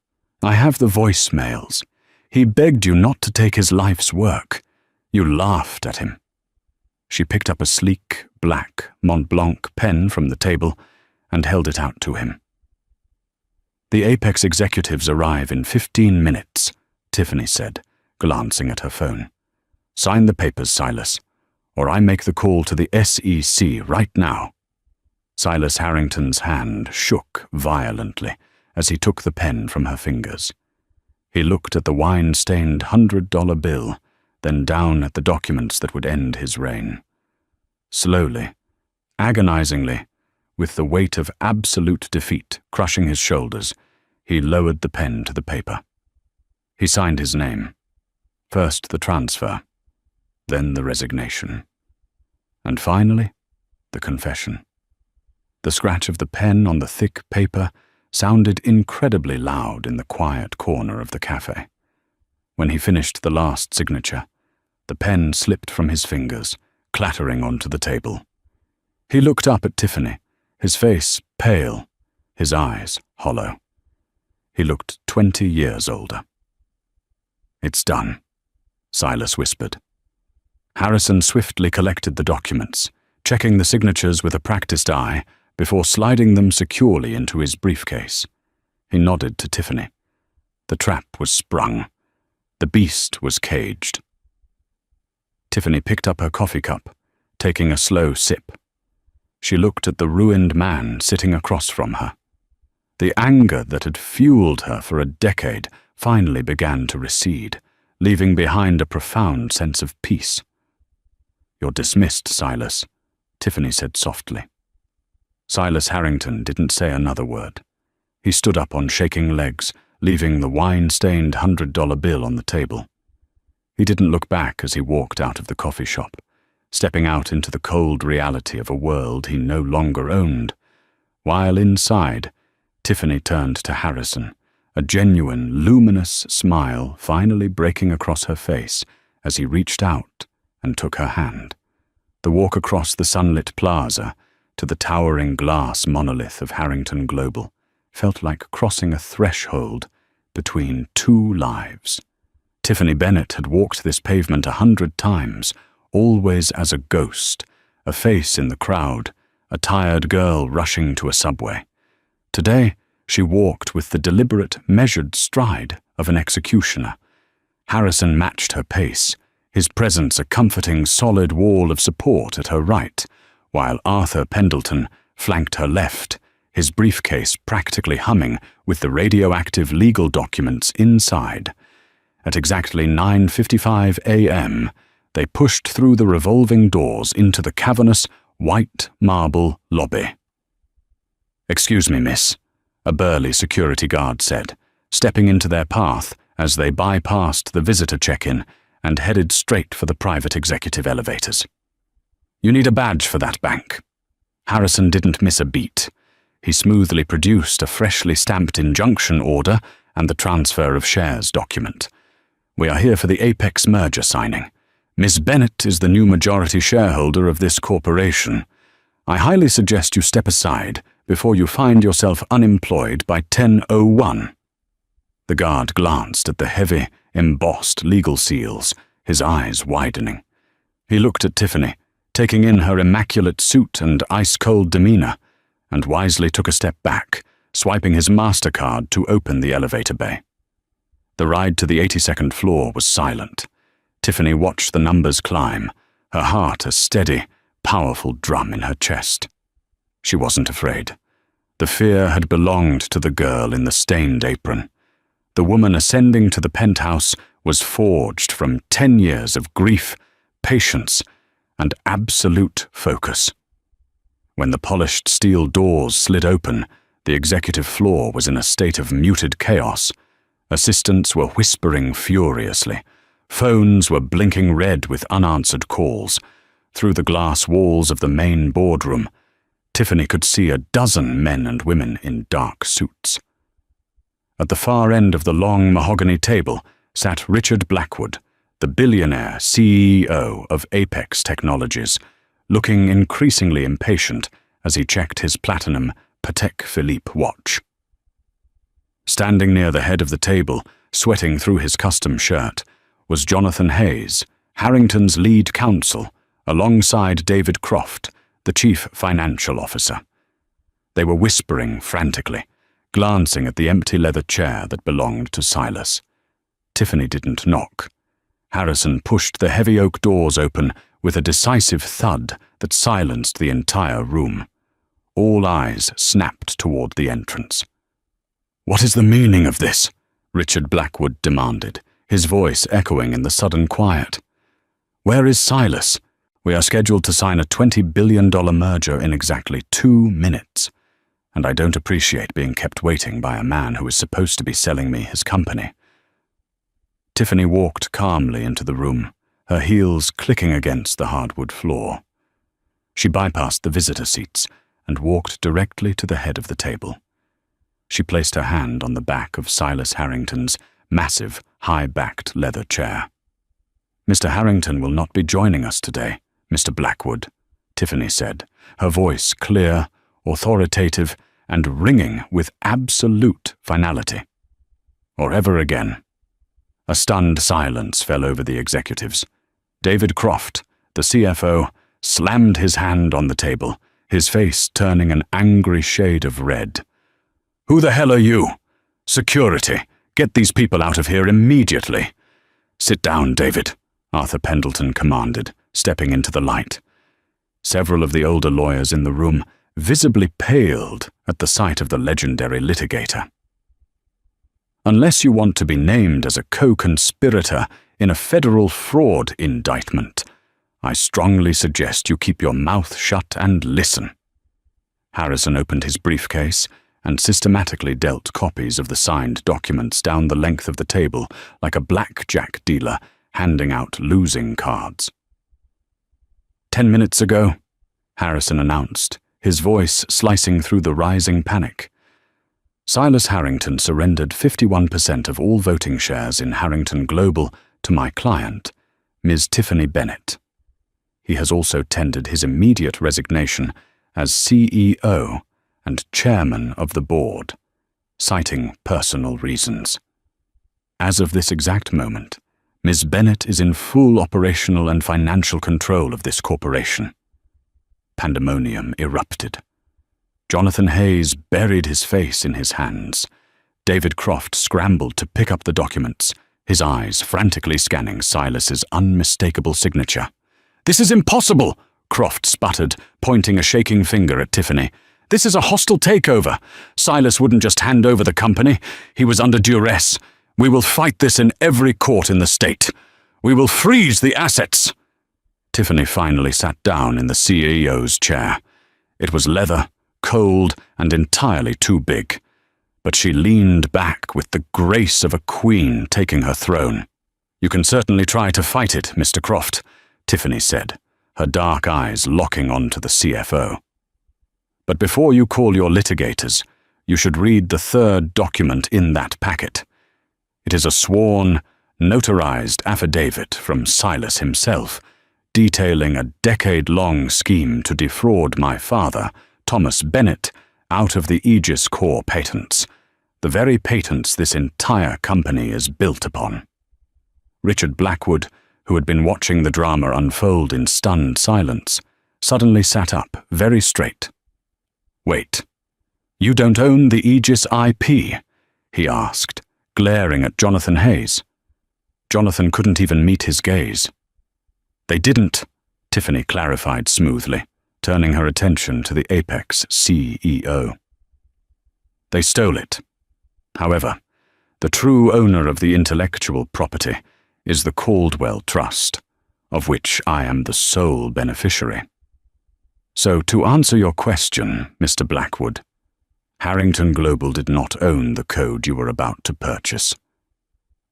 I have the voicemails. He begged you not to take his life's work. You laughed at him." She picked up a sleek, black Mont Blanc pen from the table and held it out to him. "The Apex executives arrive in 15 minutes, Tiffany said, glancing at her phone. "Sign the papers, Silas, or I make the call to the SEC right now." Silas Harrington's hand shook violently as he took the pen from her fingers. He looked at the wine-stained $100 bill, then down at the documents that would end his reign. Slowly, agonizingly, with the weight of absolute defeat crushing his shoulders, he lowered the pen to the paper. He signed his name. First the transfer, then the resignation, and finally the confession. The scratch of the pen on the thick paper sounded incredibly loud in the quiet corner of the cafe. When he finished the last signature, the pen slipped from his fingers, clattering onto the table. He looked up at Tiffany, his face pale, his eyes hollow. He looked 20 years older. "It's done," Silas whispered. Harrison swiftly collected the documents, checking the signatures with a practiced eye before sliding them securely into his briefcase. He nodded to Tiffany. The trap was sprung. The beast was caged. Tiffany picked up her coffee cup, taking a slow sip. She looked at the ruined man sitting across from her. The anger that had fueled her for a decade finally began to recede, leaving behind a profound sense of peace. "You're dismissed, Silas," Tiffany said softly. Silas Harrington didn't say another word. He stood up on shaking legs, leaving the wine-stained $100 bill on the table. He didn't look back as he walked out of the coffee shop, stepping out into the cold reality of a world he no longer owned. While inside, Tiffany turned to Harrison, a genuine, luminous smile finally breaking across her face as he reached out and took her hand. The walk across the sunlit plaza to the towering glass monolith of Harrington Global felt like crossing a threshold between two lives. Tiffany Bennett had walked this pavement 100 times, always as a ghost, a face in the crowd, a tired girl rushing to a subway. Today, she walked with the deliberate, measured stride of an executioner, Harrison matched her pace, his presence a comforting, solid wall of support at her right, while Arthur Pendleton flanked her left, his briefcase practically humming with the radioactive legal documents inside. At exactly 9:55 a.m., they pushed through the revolving doors into the cavernous, white marble lobby. "Excuse me, miss," a burly security guard said, stepping into their path as they bypassed the visitor check-in and headed straight for the private executive elevators. "You need a badge for that bank." Harrison didn't miss a beat. He smoothly produced a freshly stamped injunction order and the transfer of shares document. "We are here for the Apex merger signing. Ms. Bennett is the new majority shareholder of this corporation. I highly suggest you step aside before you find yourself unemployed by 10:01. The guard glanced at the heavy, embossed legal seals, his eyes widening. He looked at Tiffany, taking in her immaculate suit and ice-cold demeanor, and wisely took a step back, swiping his MasterCard to open the elevator bay. The ride to the 82nd floor was silent. Tiffany watched the numbers climb, her heart a steady, powerful drum in her chest. She wasn't afraid. The fear had belonged to the girl in the stained apron. The woman ascending to the penthouse was forged from 10 years of grief, patience, and absolute focus. When the polished steel doors slid open, the executive floor was in a state of muted chaos. Assistants were whispering furiously. Phones were blinking red with unanswered calls. Through the glass walls of the main boardroom, Tiffany could see a dozen men and women in dark suits. At the far end of the long mahogany table sat Richard Blackwood, the billionaire CEO of Apex Technologies, looking increasingly impatient as he checked his platinum Patek Philippe watch. Standing near the head of the table, sweating through his custom shirt, was Jonathan Hayes, Harrington's lead counsel, alongside David Croft, the chief financial officer. They were whispering frantically, glancing at the empty leather chair that belonged to Silas. Tiffany didn't knock. Harrison pushed the heavy oak doors open with a decisive thud that silenced the entire room. All eyes snapped toward the entrance. "What is the meaning of this?" Richard Blackwood demanded, his voice echoing in the sudden quiet. "Where is Silas? We are scheduled to sign a $20 billion merger in exactly 2 minutes, and I don't appreciate being kept waiting by a man who is supposed to be selling me his company." Tiffany walked calmly into the room, her heels clicking against the hardwood floor. She bypassed the visitor seats and walked directly to the head of the table. She placed her hand on the back of Silas Harrington's massive, high-backed leather chair. "Mr. Harrington will not be joining us today, Mr. Blackwood," Tiffany said, her voice clear, authoritative, and ringing with absolute finality. "Or ever again." A stunned silence fell over the executives. David Croft, the CFO, slammed his hand on the table, his face turning an angry shade of red. "Who the hell are you? Security, get these people out of here immediately." "Sit down, David," Arthur Pendleton commanded, stepping into the light. Several of the older lawyers in the room visibly paled at the sight of the legendary litigator. "Unless you want to be named as a co-conspirator in a federal fraud indictment, I strongly suggest you keep your mouth shut and listen." Harrison opened his briefcase and systematically dealt copies of the signed documents down the length of the table like a blackjack dealer handing out losing cards. 10 minutes ago, Harrison announced, his voice slicing through the rising panic, Silas Harrington surrendered 51% of all voting shares in Harrington Global to my client, Ms. Tiffany Bennett. He has also tendered his immediate resignation as CEO and chairman of the board, citing personal reasons. As of this exact moment, Ms. Bennett is in full operational and financial control of this corporation. Pandemonium erupted. Jonathan Hayes buried his face in his hands. David Croft scrambled to pick up the documents, his eyes frantically scanning Silas's unmistakable signature. "This is impossible," Croft sputtered, pointing a shaking finger at Tiffany. "This is a hostile takeover. Silas wouldn't just hand over the company. He was under duress. We will fight this in every court in the state. We will freeze the assets." Tiffany finally sat down in the CEO's chair. It was leather, cold, and entirely too big, but she leaned back with the grace of a queen taking her throne. "You can certainly try to fight it, Mr. Croft," Tiffany said, her dark eyes locking onto the CFO. "But before you call your litigators, you should read the third document in that packet. It is a sworn, notarized affidavit from Silas himself, detailing a decade-long scheme to defraud my father, Thomas Bennett, out of the Aegis Core patents, the very patents this entire company is built upon." Richard Blackwood, who had been watching the drama unfold in stunned silence, suddenly sat up very straight. "Wait, you don't own the Aegis IP?" he asked, glaring at Jonathan Hayes. Jonathan couldn't even meet his gaze. "They didn't," Tiffany clarified smoothly, turning her attention to the Apex CEO. "They stole it. However, the true owner of the intellectual property is the Caldwell Trust, of which I am the sole beneficiary. So to answer your question, Mr. Blackwood, Harrington Global did not own the code you were about to purchase.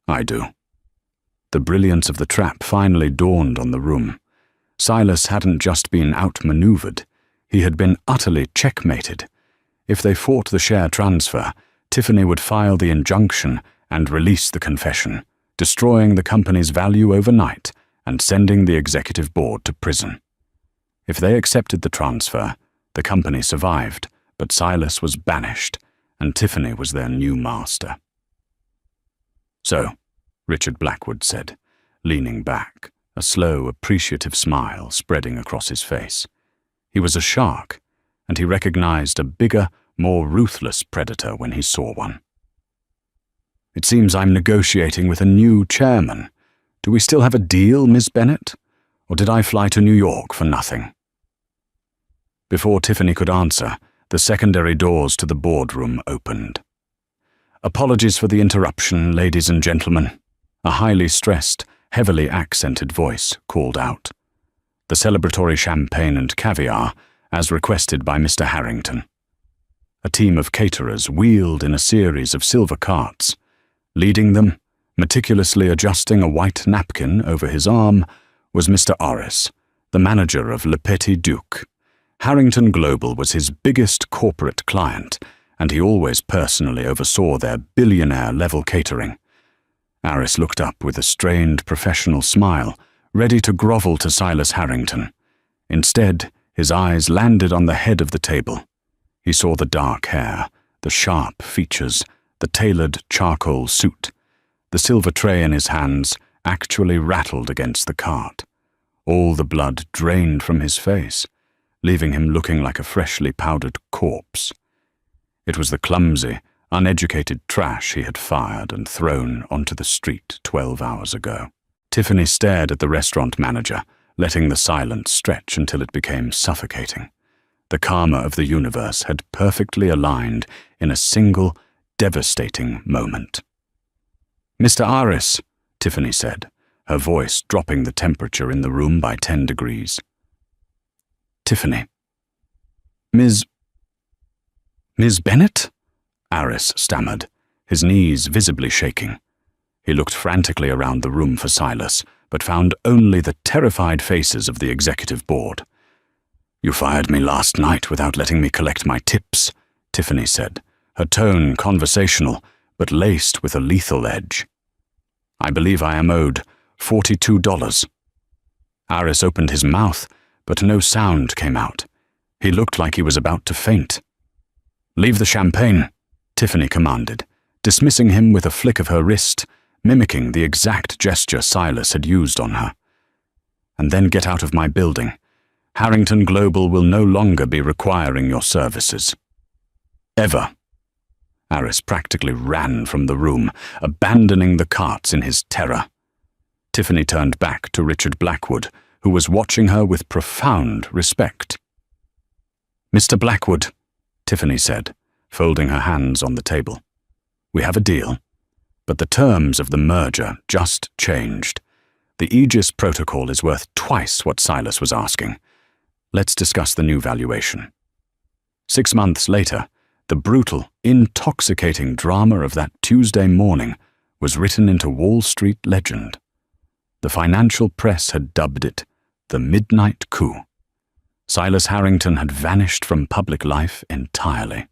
I do." The brilliance of the trap finally dawned on the room. Silas hadn't just been outmaneuvered, he had been utterly checkmated. If they fought the share transfer, Tiffany would file the injunction and release the confession, destroying the company's value overnight and sending the executive board to prison. If they accepted the transfer, the company survived, but Silas was banished, and Tiffany was their new master. "So," Richard Blackwood said, leaning back, a slow, appreciative smile spreading across his face. He was a shark, and he recognized a bigger, more ruthless predator when he saw one. "It seems I'm negotiating with a new chairman. Do we still have a deal, Ms. Bennett? Or did I fly to New York for nothing?" Before Tiffany could answer, the secondary doors to the boardroom opened. "Apologies for the interruption, ladies and gentlemen," a highly stressed, heavily accented voice called out. "The celebratory champagne and caviar, as requested by Mr. Harrington." A team of caterers wheeled in a series of silver carts. Leading them, meticulously adjusting a white napkin over his arm, was Mr. Orris, the manager of Le Petit Duc. Harrington Global was his biggest corporate client, and he always personally oversaw their billionaire-level catering. Aris looked up with a strained professional smile, ready to grovel to Silas Harrington. Instead, his eyes landed on the head of the table. He saw the dark hair, the sharp features, the tailored charcoal suit. The silver tray in his hands actually rattled against the cart. All the blood drained from his face, leaving him looking like a freshly powdered corpse. It was the clumsy, uneducated trash he had fired and thrown onto the street 12 hours ago. Tiffany stared at the restaurant manager, letting the silence stretch until it became suffocating. The karma of the universe had perfectly aligned in a single, devastating moment. "Mr. Aris," Tiffany said, her voice dropping the temperature in the room by 10 degrees. "Tiffany." Ms. Bennett?" Aris stammered, his knees visibly shaking. He looked frantically around the room for Silas, but found only the terrified faces of the executive board. "You fired me last night without letting me collect my tips," Tiffany said, her tone conversational, but laced with a lethal edge. "I believe I am owed $42. Aris opened his mouth, but no sound came out. He looked like he was about to faint. "Leave the champagne," Tiffany commanded, dismissing him with a flick of her wrist, mimicking the exact gesture Silas had used on her. "And then get out of my building. Harrington Global will no longer be requiring your services. Ever." Harris practically ran from the room, abandoning the carts in his terror. Tiffany turned back to Richard Blackwood, who was watching her with profound respect. "Mr. Blackwood," Tiffany said, folding her hands on the table. "We have a deal, but the terms of the merger just changed. The Aegis protocol is worth twice what Silas was asking. Let's discuss the new valuation." 6 months later, the brutal, intoxicating drama of that Tuesday morning was written into Wall Street legend. The financial press had dubbed it the Midnight Coup. Silas Harrington had vanished from public life entirely.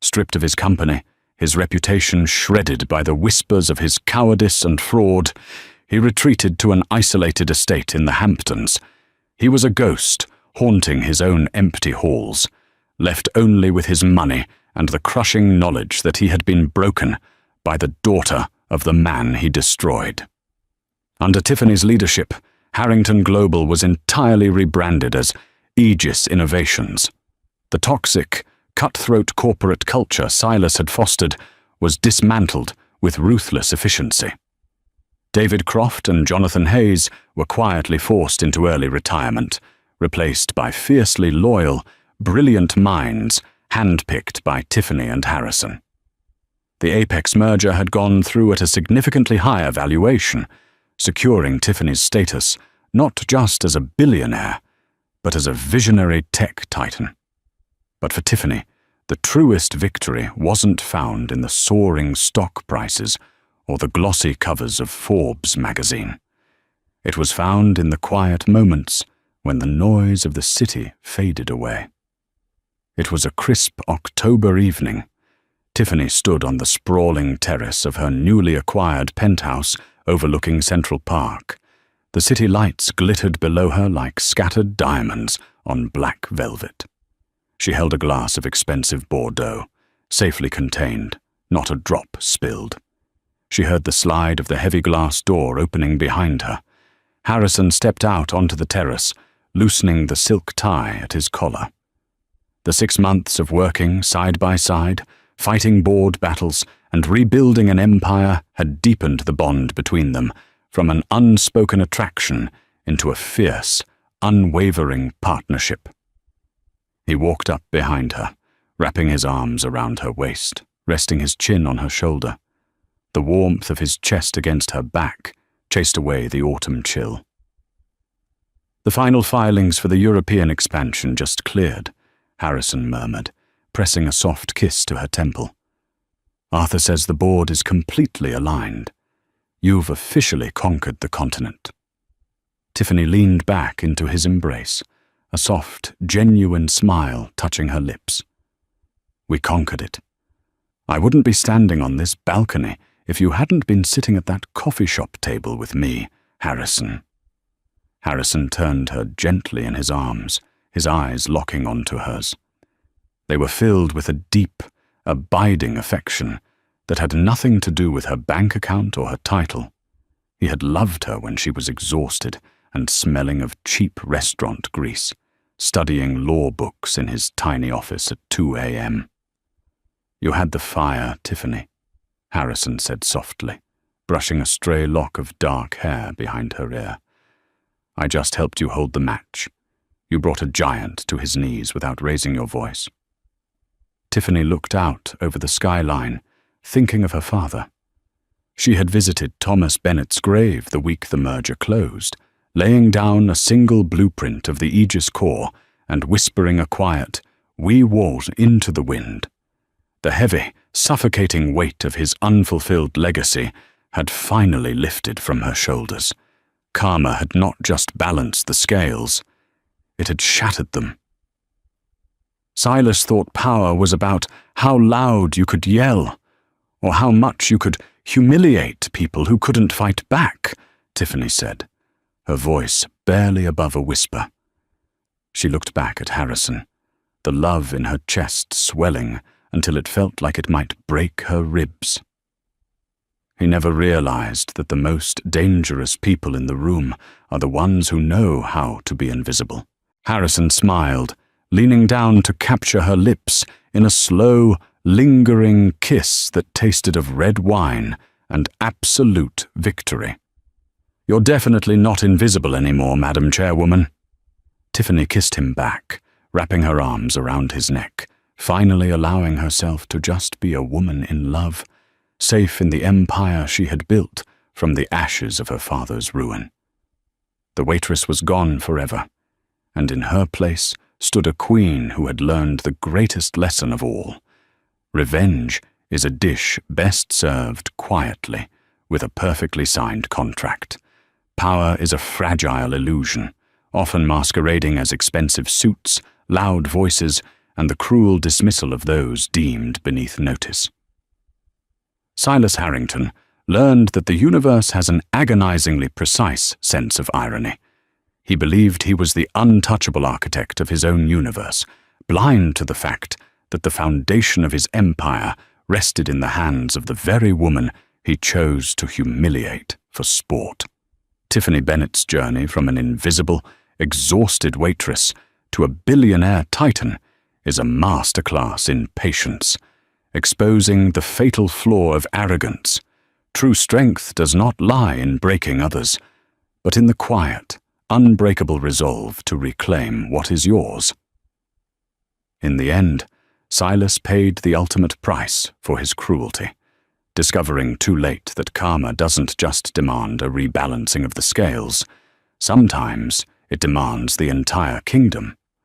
Stripped of his company, his reputation shredded by the whispers of his cowardice and fraud, he retreated to an isolated estate in the Hamptons. He was a ghost, haunting his own empty halls, left only with his money and the crushing knowledge that he had been broken by the daughter of the man he destroyed. Under Tiffany's leadership, Harrington Global was entirely rebranded as Aegis Innovations. The toxic, cutthroat corporate culture Silas had fostered was dismantled with ruthless efficiency. David Croft and Jonathan Hayes were quietly forced into early retirement, replaced by fiercely loyal, brilliant minds handpicked by Tiffany and Harrison. The Apex merger had gone through at a significantly higher valuation, securing Tiffany's status not just as a billionaire, but as a visionary tech titan. But for Tiffany, the truest victory wasn't found in the soaring stock prices or the glossy covers of Forbes magazine. It was found in the quiet moments when the noise of the city faded away. It was a crisp October evening. Tiffany stood on the sprawling terrace of her newly acquired penthouse overlooking Central Park. The city lights glittered below her like scattered diamonds on black velvet. She held a glass of expensive Bordeaux, safely contained, not a drop spilled. She heard the slide of the heavy glass door opening behind her. Harrison stepped out onto the terrace, loosening the silk tie at his collar. The 6 months of working side by side, fighting board battles, and rebuilding an empire had deepened the bond between them, from an unspoken attraction into a fierce, unwavering partnership. He walked up behind her, wrapping his arms around her waist, resting his chin on her shoulder. The warmth of his chest against her back chased away the autumn chill. "The final filings for the European expansion just cleared," Harrison murmured, pressing a soft kiss to her temple. "Arthur says the board is completely aligned. You've officially conquered the continent." Tiffany leaned back into his embrace, a soft, genuine smile touching her lips. "We conquered it. I wouldn't be standing on this balcony if you hadn't been sitting at that coffee shop table with me, Harrison." Harrison turned her gently in his arms, his eyes locking onto hers. They were filled with a deep, abiding affection that had nothing to do with her bank account or her title. He had loved her when she was exhausted and smelling of cheap restaurant grease, studying law books in his tiny office at 2 a.m. "You had the fire, Tiffany," Harrison said softly, brushing a stray lock of dark hair behind her ear. "I just helped you hold the match. You brought a giant to his knees without raising your voice." Tiffany looked out over the skyline, thinking of her father. She had visited Thomas Bennett's grave the week the merger closed, laying down a single blueprint of the Aegis core and whispering a quiet, "We walk into the wind." The heavy, suffocating weight of his unfulfilled legacy had finally lifted from her shoulders. Karma had not just balanced the scales, it had shattered them. Silas thought power was about how loud you could yell, or how much you could humiliate people who couldn't fight back, Tiffany said, her voice barely above a whisper. She looked back at Harrison, the love in her chest swelling until it felt like it might break her ribs. He never realized that the most dangerous people in the room are the ones who know how to be invisible. Harrison smiled, leaning down to capture her lips in a slow, lingering kiss that tasted of red wine and absolute victory. "You're definitely not invisible anymore, Madam Chairwoman." Tiffany kissed him back, wrapping her arms around his neck, finally allowing herself to just be a woman in love, safe in the empire she had built from the ashes of her father's ruin. The waitress was gone forever, and in her place stood a queen who had learned the greatest lesson of all. Revenge is a dish best served quietly, with a perfectly signed contract. Power is a fragile illusion, often masquerading as expensive suits, loud voices, and the cruel dismissal of those deemed beneath notice. Silas Harrington learned that the universe has an agonizingly precise sense of irony. He believed he was the untouchable architect of his own universe, blind to the fact that the foundation of his empire rested in the hands of the very woman he chose to humiliate for sport. Tiffany Bennett's journey from an invisible, exhausted waitress to a billionaire titan is a masterclass in patience, exposing the fatal flaw of arrogance. True strength does not lie in breaking others, but in the quiet, unbreakable resolve to reclaim what is yours. In the end, Silas paid the ultimate price for his cruelty, discovering too late that karma doesn't just demand a rebalancing of the scales. Sometimes it demands the entire kingdom